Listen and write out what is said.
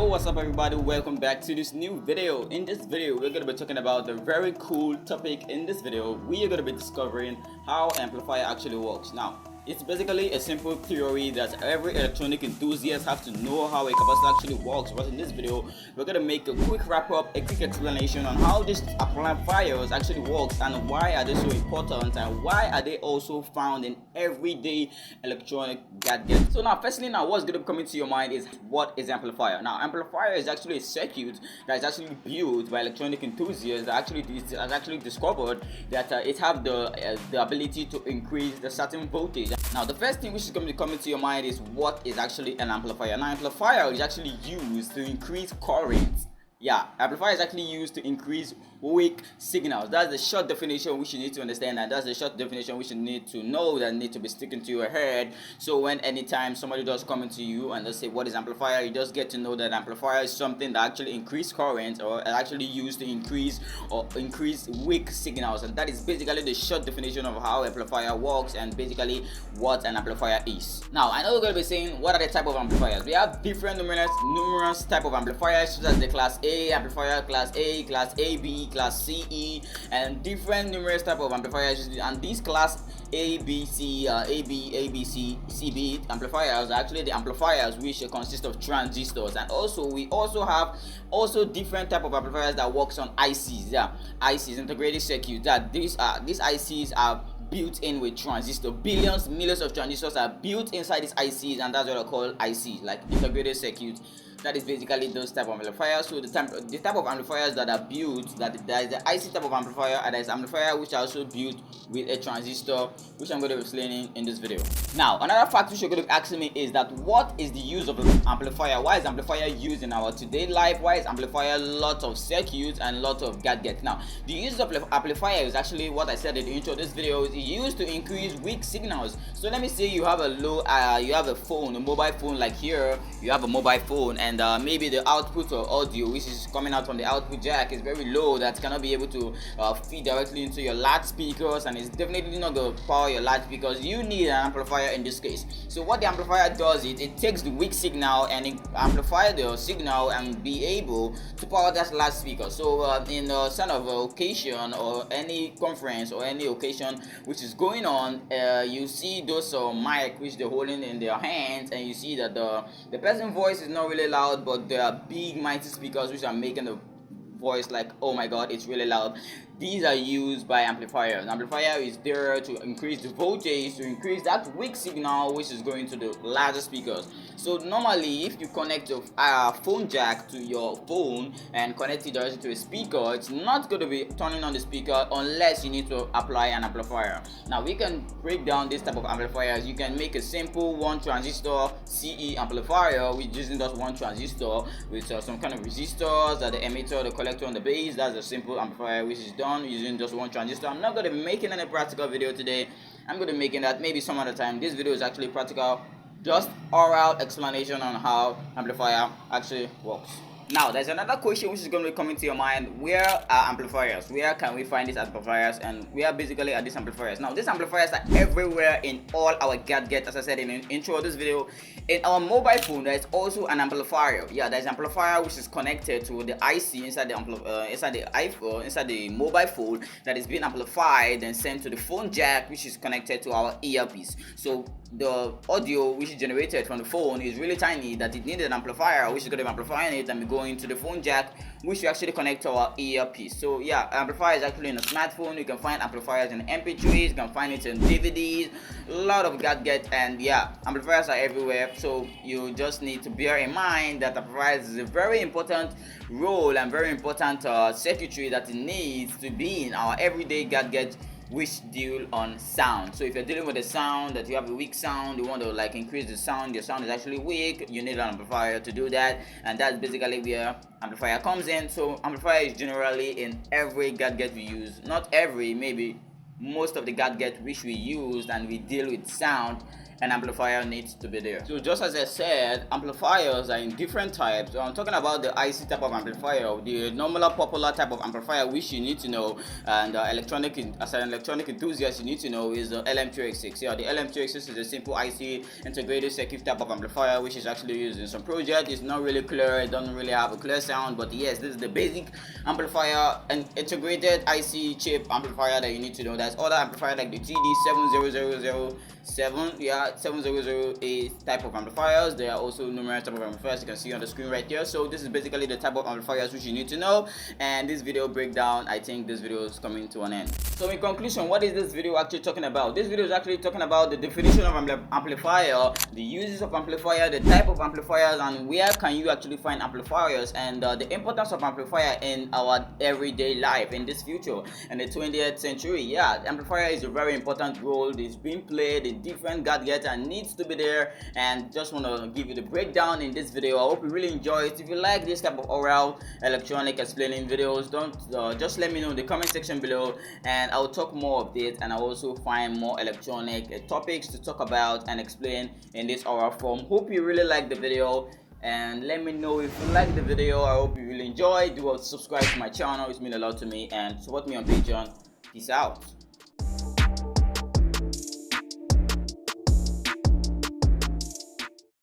What's up everybody, welcome back to this new video. In this video we're going to be talking about a very cool topic. In this video we are going to be discovering how amplifier actually works. Now it's basically a simple theory that every electronic enthusiast have to know how a capacitor actually works, but in this video we're going to make a quick wrap up, a quick explanation on how these amplifiers actually works and why are they so important and why are they also found in everyday electronic gadgets. So now firstly, what's going to be coming to your mind is, what is amplifier? Now amplifier is actually a circuit that is actually built by electronic enthusiasts that has actually discovered that it have the ability to increase the certain voltage. Now the first thing which is going to be coming to your mind is, what is actually an amplifier? Now amplifier is actually used to increase current. Yeah, amplifier is actually used to increase weak signals. That's the short definition which you need to understand, and that's the short definition which you need to know, that need to be sticking to your head. So when anytime somebody does come into you and they say what is amplifier, you just get to know that amplifier is something that actually increase current or actually used to increase weak signals, and that is basically the short definition of how amplifier works and basically what an amplifier is. Now I know you're going to be saying, what are the type of amplifiers? We have different numerous type of amplifiers, such as the class A amplifier, class A, class AB, class CE, and different numerous type of amplifiers. And these class A, B, C, A, B, C, CB amplifiers are actually the amplifiers which consist of transistors. And also we also have different type of amplifiers that works on ICs. Yeah, ICs, integrated circuits. That these ICs are built in with transistors. Millions of transistors are built inside these ICs, and that's what I call ICs, like integrated circuits. That is basically those type of amplifiers. So the type of amplifiers that are built, that there is the IC type of amplifier, and there is amplifier which are also built with a transistor, which I'm going to be explaining in this video. Now another fact which you're going to be asking me is that, what is the use of an amplifier? Why is amplifier used in our today life? Why is amplifier lots of circuits and lots of gadgets? Now the use of amplifier is actually what I said in the intro of this video, is used to increase weak signals. So let me say you have a phone, a mobile phone, like here you have a mobile phone, and maybe the output of audio which is coming out from the output jack is very low, that cannot be able to feed directly into your loudspeakers, and it's definitely not going to power your loudspeakers. You need an amplifier in this case. So what the amplifier does is, it takes the weak signal and it amplifies the signal and be able to power that loudspeaker. So in a sort of occasion or any conference or any occasion which is going on, you see those mic which they're holding in their hands, and you see that the person's voice is not really loud, but there are big mighty speakers which are making the voice like, oh my god, it's really loud. These are used by amplifiers. An amplifier is there to increase the voltage, to increase that weak signal which is going to the larger speakers. So normally if you connect a phone jack to your phone and connect it directly to a speaker, it's not going to be turning on the speaker unless you need to apply an amplifier. Now we can break down this type of amplifiers. You can make a simple one transistor CE amplifier with using just one transistor with some kind of resistors, the emitter, the collector, and the base. That's a simple amplifier which is done using just one transistor. I'm not going to be making any practical video today. I'm going to be making that maybe some other time. This video is actually practical, just oral explanation on how amplifier actually works. Now there's another question which is going to be coming to your mind: where are amplifiers? Where can we find these amplifiers, and where basically are these amplifiers? Now these amplifiers are everywhere in all our gadgets. As I said in the intro of this video, in our mobile phone there is also an amplifier. Yeah, there's an amplifier which is connected to the IC inside the iPhone, inside the mobile phone, that is being amplified and sent to the phone jack, which is connected to our earpiece. So the audio which is generated from the phone is really tiny, that it needed an amplifier which is going to be amplifying it and be going to the phone jack, which we actually connect to our earpiece. So yeah, amplifier is actually in a smartphone. You can find amplifiers in MP3s, you can find it in DVDs, a lot of gadgets, and yeah, amplifiers are everywhere. So you just need to bear in mind that amplifiers is a very important role and very important circuitry that it needs to be in our everyday gadgets which deal on sound. So if you're dealing with a sound that you have a weak sound, you want to like increase the sound, your sound is actually weak, you need an amplifier to do that, and that's basically where amplifier comes in. So amplifier is generally in every gadget we use. Not every, maybe most of the gadgets which we use and we deal with sound, an amplifier needs to be there. So just as I said, amplifiers are in different types. So I'm talking about the IC type of amplifier, the normal popular type of amplifier, which you need to know, and as an electronic enthusiast, you need to know is the LM2X6. Yeah, the LM2X6 is a simple IC integrated circuit type of amplifier, which is actually used in some projects. It's not really clear, it doesn't really have a clear sound, but yes, this is the basic amplifier and integrated IC chip amplifier that you need to know. There's other amplifier like the TD70007, 700A type of amplifiers. There are also numerous type of amplifiers you can see on the screen right here. So this is basically the type of amplifiers which you need to know, and this video breakdown, I think this video is coming to an end. So in conclusion, what is this video actually talking about? This video is actually talking about the definition of amplifier, the uses of amplifier, the type of amplifiers, and where can you actually find amplifiers, and the importance of amplifier in our everyday life in this future in the 20th century. Yeah, amplifier is a very important role. It's being played in different gadgets and needs to be there, and just want to give you the breakdown in this video. I hope you really enjoy it. If you like this type of oral electronic explaining videos, don't just let me know in the comment section below, and I'll talk more of this, and I'll also find more electronic topics to talk about and explain in this oral form. Hope you really like the video, and let me know if you like the video. I hope you really enjoy. Do subscribe to my channel, it means a lot to me, and support me on Patreon. Peace out.